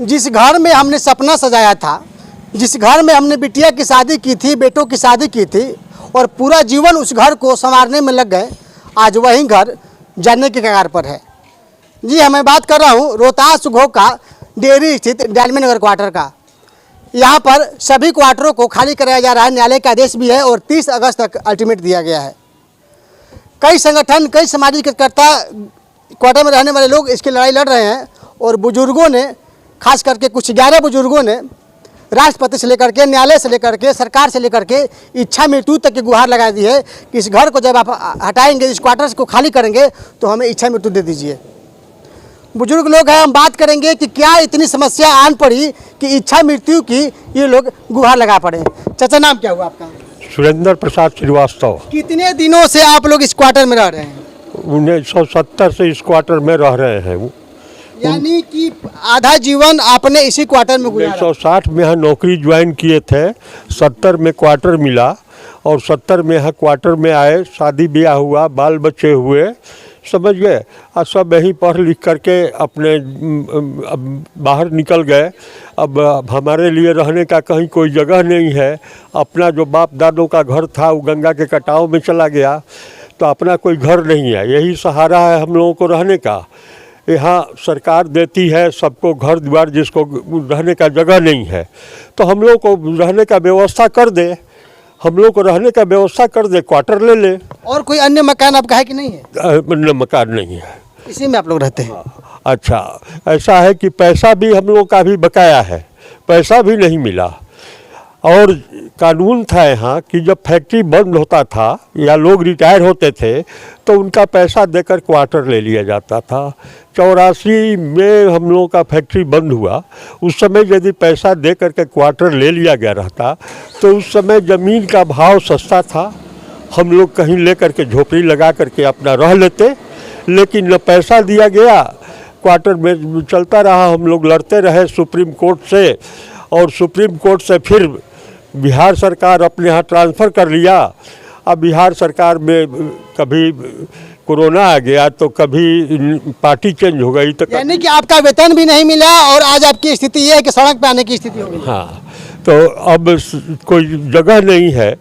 जिस घर में हमने सपना सजाया था, जिस घर में हमने बिटिया की शादी की थी, बेटों की शादी की थी और पूरा जीवन उस घर को संवारने में लग गए, आज वही घर जाने के कगार पर है। जी मैं बात कर रहा हूँ रोहतास घो का डेयरी स्थित डालमी नगर क्वार्टर का। यहाँ पर सभी क्वार्टरों को खाली कराया जा रहा है, न्यायालय का आदेश भी है और 30 अगस्त तक अल्टीमेट दिया गया है। कई संगठन, कई सामाजिक कार्यकर्ता, क्वार्टर में रहने वाले लोग इसकी लड़ाई लड़ रहे हैं और बुजुर्गों ने, खास करके कुछ 11 बुजुर्गों ने राष्ट्रपति से लेकर के, न्यायालय से लेकर के, सरकार से लेकर के इच्छा मृत्यु तक की गुहार लगा दी है कि इस घर को जब आप हटाएंगे, इस क्वार्टर्स को खाली करेंगे तो हमें इच्छा मृत्यु दे दीजिए। बुजुर्ग लोग हैं, हम बात करेंगे कि क्या इतनी समस्या आन पड़ी कि इच्छा मृत्यु की ये लोग गुहार लगा पड़े। चाचा नाम क्या हुआ आपका? सुरेंद्र प्रसाद श्रीवास्तव। कितने दिनों से आप लोग इस क्वार्टर में रह रहे हैं? 1970 से इस क्वार्टर में रह रहे हैं। यानी कि आधा जीवन आपने इसी क्वार्टर में गुजारा। 1960 में यहाँ नौकरी ज्वाइन किए थे, 70 में क्वार्टर मिला और 70 में यहाँ क्वार्टर में आए, शादी ब्याह हुआ, बाल बच्चे हुए, समझ गए, और सब यहीं पढ़ लिख करके अपने बाहर निकल गए। अब हमारे लिए रहने का कहीं कोई जगह नहीं है। अपना जो बाप दादों का घर था वो गंगा के कटाव में चला गया, तो अपना कोई घर नहीं है। यही सहारा है हम लोगों को रहने का। यहाँ सरकार देती है सबको घर द्वार, जिसको रहने का जगह नहीं है तो हम लोग को रहने का व्यवस्था कर दे, हम लोग को रहने का व्यवस्था कर दे, क्वार्टर ले ले। और कोई अन्य मकान आपका है कि नहीं है? अन्य मकान नहीं है, इसी में आप लोग रहते हैं? अच्छा, ऐसा है कि पैसा भी हम लोग का भी बकाया है, पैसा भी नहीं मिला। और कानून था यहाँ कि जब फैक्ट्री बंद होता था या लोग रिटायर होते थे तो उनका पैसा देकर क्वार्टर ले लिया जाता था। 84 में हम लोगों का फैक्ट्री बंद हुआ, उस समय यदि पैसा दे करके क्वार्टर ले लिया गया रहता तो उस समय ज़मीन का भाव सस्ता था, हम लोग कहीं ले करके झोपड़ी लगा करके अपना रह लेते। लेकिन न पैसा दिया गया, क्वार्टर में चलता रहा, हम लोग लड़ते रहे सुप्रीम कोर्ट से और सुप्रीम कोर्ट से फिर बिहार सरकार अपने यहाँ ट्रांसफ़र कर लिया। अब बिहार सरकार में कभी कोरोना आ गया तो कभी पार्टी चेंज हो गई, तो यानी कि आपका वेतन भी नहीं मिला और आज आपकी स्थिति ये है कि सड़क पे आने की स्थिति हो गई। हाँ, तो अब कोई जगह नहीं है।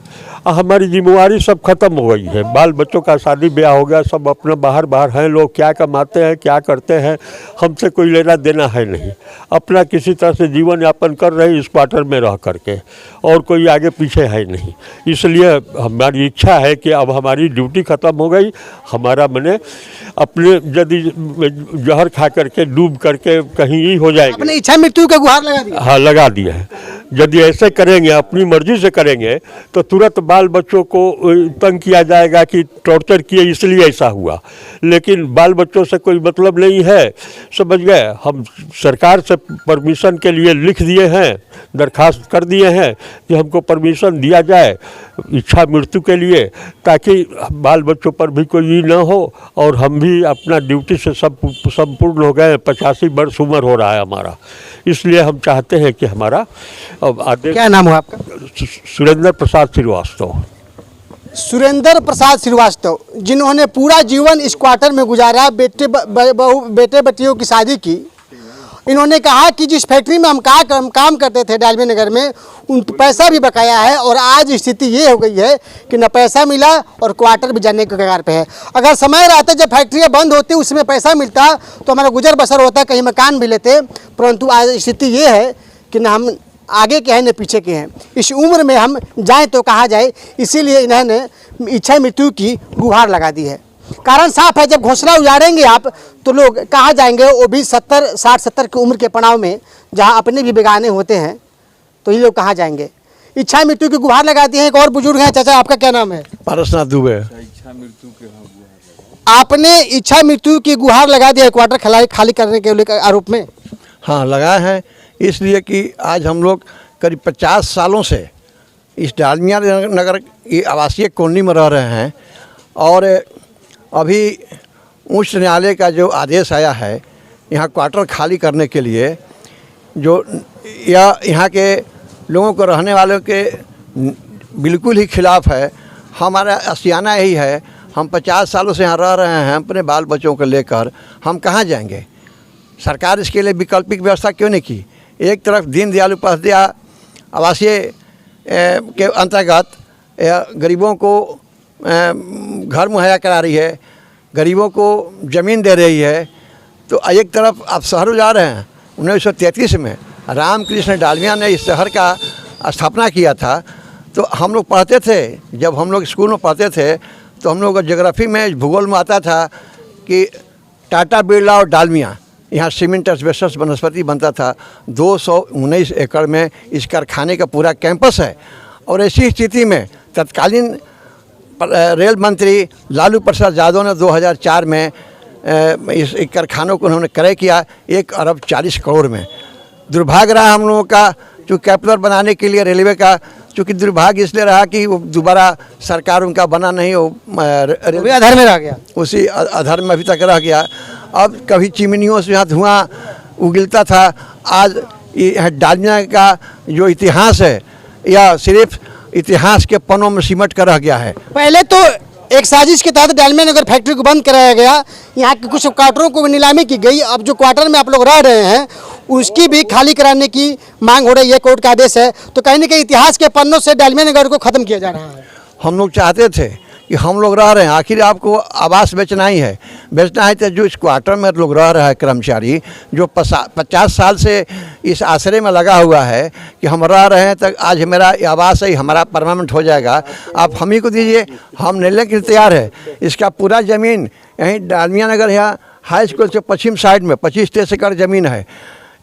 हमारी जिम्मेवारी सब खत्म हो गई है। बाल बच्चों का शादी ब्याह हो गया, सब अपना बाहर हैं, लोग क्या कमाते हैं, क्या करते हैं, हमसे कोई लेना देना है नहीं। अपना किसी तरह से जीवन यापन कर रहे इस क्वार्टर में रह करके, और कोई आगे पीछे है नहीं। इसलिए हमारी इच्छा है कि अब हमारी ड्यूटी ख़त्म हो गई, हमारा मने अपने यदि जहर खा करके डूब करके कहीं ही हो जाएगा। अपनी इच्छा मृत्यु का गुहार लगा दिया? हाँ, लगा दिया है। यदि ऐसे करेंगे, अपनी मर्जी से करेंगे तो तुरंत बाल बच्चों को तंग किया जाएगा कि टॉर्चर किए इसलिए ऐसा हुआ। लेकिन बाल बच्चों से कोई मतलब नहीं है, समझ गए। हम सरकार से परमिशन के लिए लिख दिए हैं, दरखास्त कर दिए हैं कि हमको परमिशन दिया जाए इच्छा मृत्यु के लिए, ताकि बाल बच्चों पर भी कोई न हो और हम भी अपना ड्यूटी से सब संपूर्ण हो गए। 85 वर्ष उम्र हो रहा है हमारा, इसलिए हम चाहते हैं कि हमारा अब आदेश। क्या नाम हुआ आपका? सुरेंद्र प्रसाद श्रीवास्तव। सुरेंद्र प्रसाद श्रीवास्तव, जिन्होंने पूरा जीवन इस क्वार्टर में गुजारा, बेटे बेटियों की शादी की। इन्होंने कहा कि जिस फैक्ट्री में हम काम करते थे डालमी नगर में, उन पैसा भी बकाया है और आज स्थिति ये हो गई है कि न पैसा मिला और क्वार्टर भी जाने के कगार पे है। अगर समय रहता जब फैक्ट्रियाँ बंद होती उसमें पैसा मिलता तो हमारा गुजर बसर होता, कहीं मकान भी लेते, परंतु आज स्थिति ये है कि न हम आगे के हैं न पीछे के हैं। इस उम्र में हम जाएं तो कहाँ जाए, इसीलिए इन्होंने इच्छा मृत्यु की गुहार लगा दी है। कारण साफ है, जब घोंसला उजाड़ेंगे आप तो लोग कहाँ जाएंगे, वो भी 60-70 की उम्र के पड़ाव में, जहाँ अपने भी बेगाने होते हैं, तो ये लोग कहाँ जाएंगे। इच्छा मृत्यु की गुहार लगाती है। एक और बुजुर्ग हैं, चाचा आपका क्या नाम है? पारसनाथ दुबे। आपने इच्छा मृत्यु की गुहार लगा दिया है क्वार्टर खाली करने के आरोप में? हाँ, लगाए हैं, इसलिए कि आज हम लोग करीब 50 सालों से इस डालमिया नगर ये आवासीय कॉलोनी में रह रहे हैं और अभी उच्च न्यायालय का जो आदेश आया है यहाँ क्वार्टर खाली करने के लिए, जो यहाँ के लोगों को रहने वालों के बिल्कुल ही खिलाफ है। हमारा आशियाना यही है, हम 50 सालों से यहाँ रह रहे हैं, अपने बाल बच्चों को लेकर हम कहाँ जाएंगे। सरकार इसके लिए वैकल्पिक व्यवस्था क्यों नहीं की। एक तरफ दीनदयाल उपाध्याय आवासीय के अंतर्गत गरीबों को घर मुहैया करा रही है, गरीबों को ज़मीन दे रही है, तो एक तरफ आप शहरों जा रहे हैं। 1933 में रामकृष्ण डालमिया ने इस शहर का स्थापना किया था। तो हम लोग पढ़ते थे, जब हम लोग स्कूल में पढ़ते थे तो हम लोग ज्योग्राफी में भूगोल में आता था कि टाटा बिरला और डालमिया यहाँ सीमेंट एस्बेस्टस वनस्पति बनता था। 219 एकड़ में इस कारखाने का पूरा कैंपस है। और ऐसी स्थिति में तत्कालीन रेल मंत्री लालू प्रसाद यादव ने 2004 में इस कारखानों को उन्होंने क्रय किया 1 अरब 40 करोड़ में। दुर्भाग्य रहा हम लोगों का, जो कैपिटल बनाने के लिए रेलवे का, चूँकि दुर्भाग्य इसलिए रहा कि वो दोबारा सरकार उनका बना नहीं, वो रेलवे अधर में रह गया, उसी अधर में अभी तक रह गया। अब कभी चिमनियों से यहाँ धुआं उगलता था, आज ये डालमिया का जो इतिहास है या सिर्फ इतिहास के पन्नों में सिमट कर रह गया है। पहले तो एक साजिश के तहत डालमिया नगर फैक्ट्री को बंद कराया गया, यहाँ के कुछ क्वार्टरों को नीलामी की गई। अब जो क्वार्टर में आप लोग रह रहे हैं उसकी भी खाली कराने की मांग हो रही है, कोर्ट का आदेश है। तो कहीं ना कहीं इतिहास के पन्नों से डालमिया नगर को ख़त्म किया जा रहा है। हम लोग चाहते थे कि हम लोग रह रहे हैं, आखिर आपको आवास बेचना ही है, बेचना है तो जो इस क्वार्टर में लोग रह रहा है कर्मचारी, जो 50 साल से इस आश्रय में लगा हुआ है कि हम रह रहे हैं, तो आज मेरा आवास है, हमारा परमानेंट हो जाएगा, आप हम ही को दीजिए, हम लेने के लिए तैयार है। इसका पूरा ज़मीन यहीं डालमिया नगर यहाँ हाई स्कूल से पश्चिम साइड में 25-23 एकड़ ज़मीन है।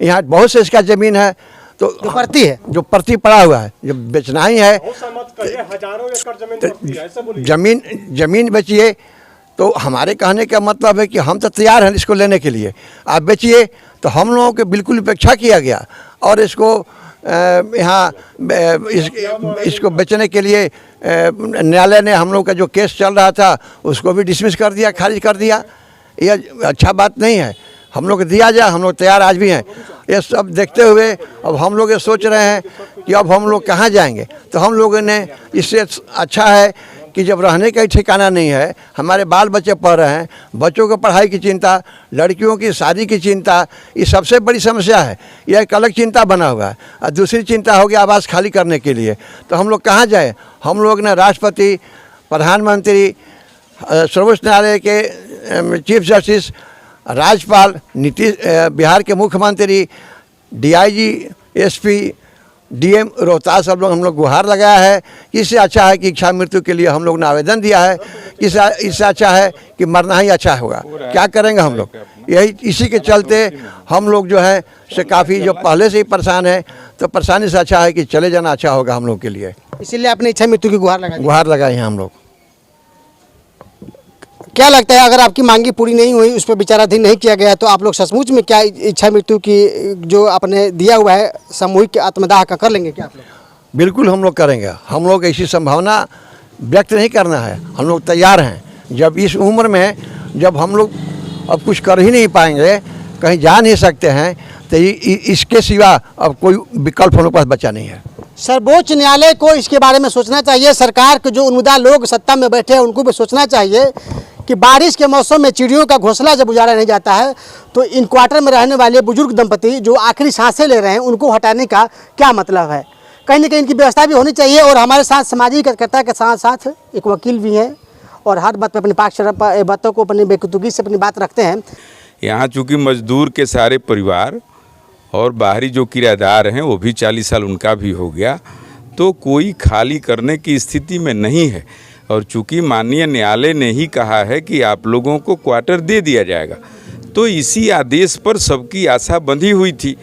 यहाँ बहुत से इसका ज़मीन है, तो जो परती है, जो परती पड़ा हुआ है, जो बेचना ही है, हजारों एकड़ जमीन बेचिए। तो हमारे कहने का मतलब है कि हम तो तैयार हैं इसको लेने के लिए, आप बेचिए। तो हम लोगों के बिल्कुल उपेक्षा किया गया और इसको यहाँ इसको बेचने के लिए न्यायालय ने हम लोग का जो केस चल रहा था उसको भी डिसमिस कर दिया, खारिज कर दिया। यह अच्छा बात नहीं है, हम लोग दिया जाए, हम लोग तैयार आज भी हैं। ये सब देखते हुए अब हम लोग ये सोच रहे हैं कि अब हम लोग कहाँ जाएंगे। तो हम लोगों ने इससे अच्छा है कि जब रहने का ही ठिकाना नहीं है, हमारे बाल बच्चे पढ़ रहे हैं, बच्चों की पढ़ाई की चिंता, लड़कियों की शादी की चिंता, ये सबसे बड़ी समस्या है। यह एक अलग चिंता बना हुआ है। और दूसरी चिंता होगी आवास खाली करने के लिए। तो हम लोग कहाँ जाए। हम लोग ने राष्ट्रपति, प्रधानमंत्री, सर्वोच्च न्यायालय के चीफ जस्टिस, राज्यपाल, बिहार के मुख्यमंत्री, डीआईजी, एसपी, डीएम रोहतास, सब लोग हम लोग गुहार लगाया है। इससे अच्छा है कि इच्छा मृत्यु के लिए हम लोग ने आवेदन दिया है। इससे अच्छा है कि मरना ही अच्छा होगा। क्या करेंगे हम लोग, यही इसी के चलते हम लोग जो है से काफ़ी जो पहले से ही परेशान है, तो परेशानी से अच्छा है कि चले जाना अच्छा होगा हम लोग के लिए। इसीलिए अपनी इच्छा मृत्यु की गुहार लगाई हैं हम लोग। क्या लगता है अगर आपकी मांगी पूरी नहीं हुई, उस पर विचाराधीन नहीं किया गया, तो आप लोग सचमुच में क्या इच्छा मृत्यु की जो आपने दिया हुआ है सामूहिक आत्मदाह का कर लेंगे क्या आप लोग? बिल्कुल हम लोग करेंगे। हम लोग ऐसी संभावना व्यक्त नहीं करना है, हम लोग तैयार हैं। जब इस उम्र में जब हम लोग अब कुछ कर ही नहीं पाएंगे, कहीं जा नहीं सकते हैं, तो इसके सिवा अब कोई विकल्प हम लोग पास बचा नहीं है। सर्वोच्च न्यायालय को इसके बारे में सोचना चाहिए। सरकार के जो उम्मीदवार लोग सत्ता में बैठे हैं उनको भी सोचना चाहिए कि बारिश के मौसम में चिड़ियों का घोंसला जब उजाड़ा नहीं जाता है, तो इन क्वार्टर में रहने वाले बुजुर्ग दंपति जो आखिरी सांसें ले रहे हैं उनको हटाने का क्या मतलब है। कहीं ना कहीं इनकी व्यवस्था भी होनी चाहिए। और हमारे साथ सामाजिक कार्यकर्ता के साथ साथ एक वकील भी हैं और हर बात पर अपने पक्ष बातों को अपनी बेकुतुकी से अपनी बात रखते हैं। यहाँ चूँकि मजदूर के सारे परिवार और बाहरी जो किराएदार हैं वो भी 40 साल उनका भी हो गया, तो कोई खाली करने की स्थिति में नहीं है। और चूँकि माननीय न्यायालय ने ही कहा है कि आप लोगों को क्वार्टर दे दिया जाएगा, तो इसी आदेश पर सबकी आशा बंधी हुई थी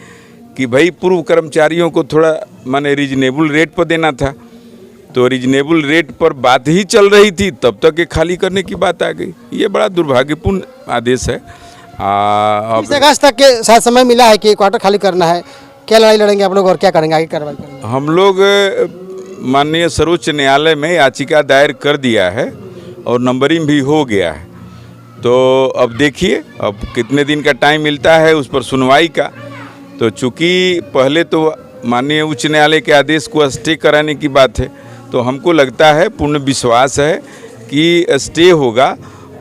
कि भाई पूर्व कर्मचारियों को थोड़ा माने रीजनेबल रेट पर देना था। तो रीजनेबल रेट पर बात ही चल रही थी, तब तक ये खाली करने की बात आ गई। ये बड़ा दुर्भाग्यपूर्ण आदेश है। 30 अगस्त तक के साथ समय मिला है कि क्वार्टर खाली करना है। क्या लड़ाई लड़ेंगे आप लोग और क्या करेंगे, आगे कार्रवाई करेंगे? हम लोग माननीय सर्वोच्च न्यायालय में याचिका दायर कर दिया है और नंबरिंग भी हो गया है। तो अब देखिए अब कितने दिन का टाइम मिलता है उस पर सुनवाई का। तो चूँकि पहले तो माननीय उच्च न्यायालय के आदेश को स्टे कराने की बात है, तो हमको लगता है, पूर्ण विश्वास है कि स्टे होगा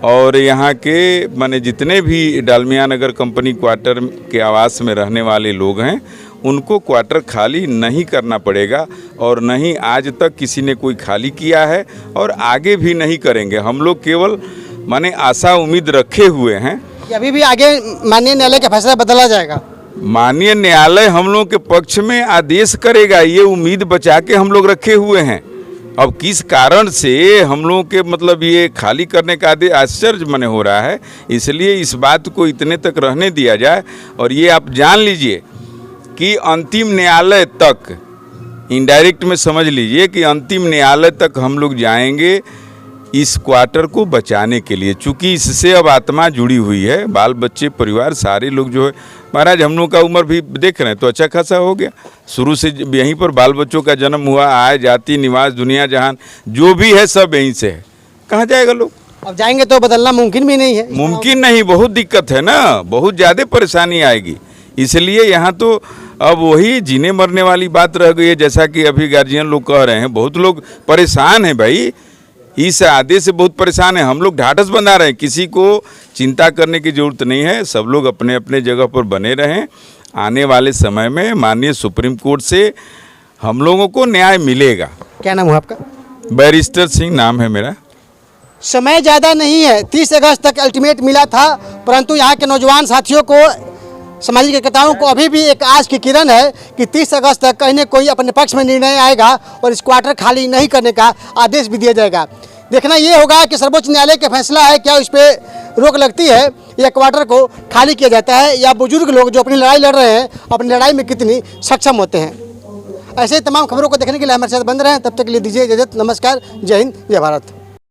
और यहाँ के माने जितने भी डालमिया नगर कंपनी क्वार्टर के आवास में रहने वाले लोग हैं उनको क्वार्टर खाली नहीं करना पड़ेगा और नहीं आज तक किसी ने कोई खाली किया है और आगे भी नहीं करेंगे। हम लोग केवल माने आशा उम्मीद रखे हुए हैं कि अभी भी आगे माननीय न्यायालय का फैसला बदला जाएगा। माननीय न्यायालय हम लोग के पक्ष में आदेश करेगा, ये उम्मीद बचा के हम लोग रखे हुए हैं। अब किस कारण से हम लोगों के मतलब ये खाली करने का आदेश आश्चर्य मने हो रहा है, इसलिए इस बात को इतने तक रहने दिया जाए। और ये आप जान लीजिए कि अंतिम न्यायालय तक, इनडायरेक्ट में समझ लीजिए कि अंतिम न्यायालय तक हम लोग जाएंगे इस क्वार्टर को बचाने के लिए, चूँकि इससे अब आत्मा जुड़ी हुई है। बाल बच्चे परिवार सारे लोग जो है, महाराज हम लोग का उम्र भी देख रहे हैं तो अच्छा खासा हो गया। शुरू से यहीं पर बाल बच्चों का जन्म हुआ, आय जाति निवास दुनिया जहान जो भी है सब यहीं से है। कहाँ जाएगा लोग? अब जाएंगे तो बदलना मुमकिन भी नहीं है। मुमकिन नहीं, बहुत दिक्कत है ना, बहुत ज़्यादा परेशानी आएगी। इसलिए यहाँ तो अब वही जीने मरने वाली बात रह गई है। जैसा कि अभी गार्जियन लोग कह रहे हैं, बहुत लोग परेशान हैं भाई, इस आदेश से बहुत परेशान है। हम लोग ढाढ़स बंधा रहे हैं, किसी को चिंता करने की ज़रूरत नहीं है। सब लोग अपने अपने जगह पर बने रहें। आने वाले समय में माननीय सुप्रीम कोर्ट से हम लोगों को न्याय मिलेगा। क्या नाम हुआ आपका? बैरिस्टर सिंह नाम है मेरा। समय ज़्यादा नहीं है, 30 अगस्त तक अल्टीमेट मिला था, परंतु यहाँ के नौजवान साथियों को, सामाजिक कार्यकर्ताओं को अभी भी एक आस की किरण है कि 30 अगस्त तक कहीं न कोई अपने पक्ष में निर्णय आएगा और इस क्वार्टर खाली नहीं करने का आदेश भी दिया जाएगा। देखना ये होगा कि सर्वोच्च न्यायालय का फैसला है, क्या उस पर रोक लगती है या क्वार्टर को खाली किया जाता है, या बुजुर्ग लोग जो अपनी लड़ाई लड़ रहे हैं अपनी लड़ाई में कितनी सक्षम होते हैं। ऐसे ही तमाम खबरों को देखने के लिए हमारे साथ बंद रहें। तब तक के लिए दीजिए इजाज़त। नमस्कार, जय हिंद, जय भारत।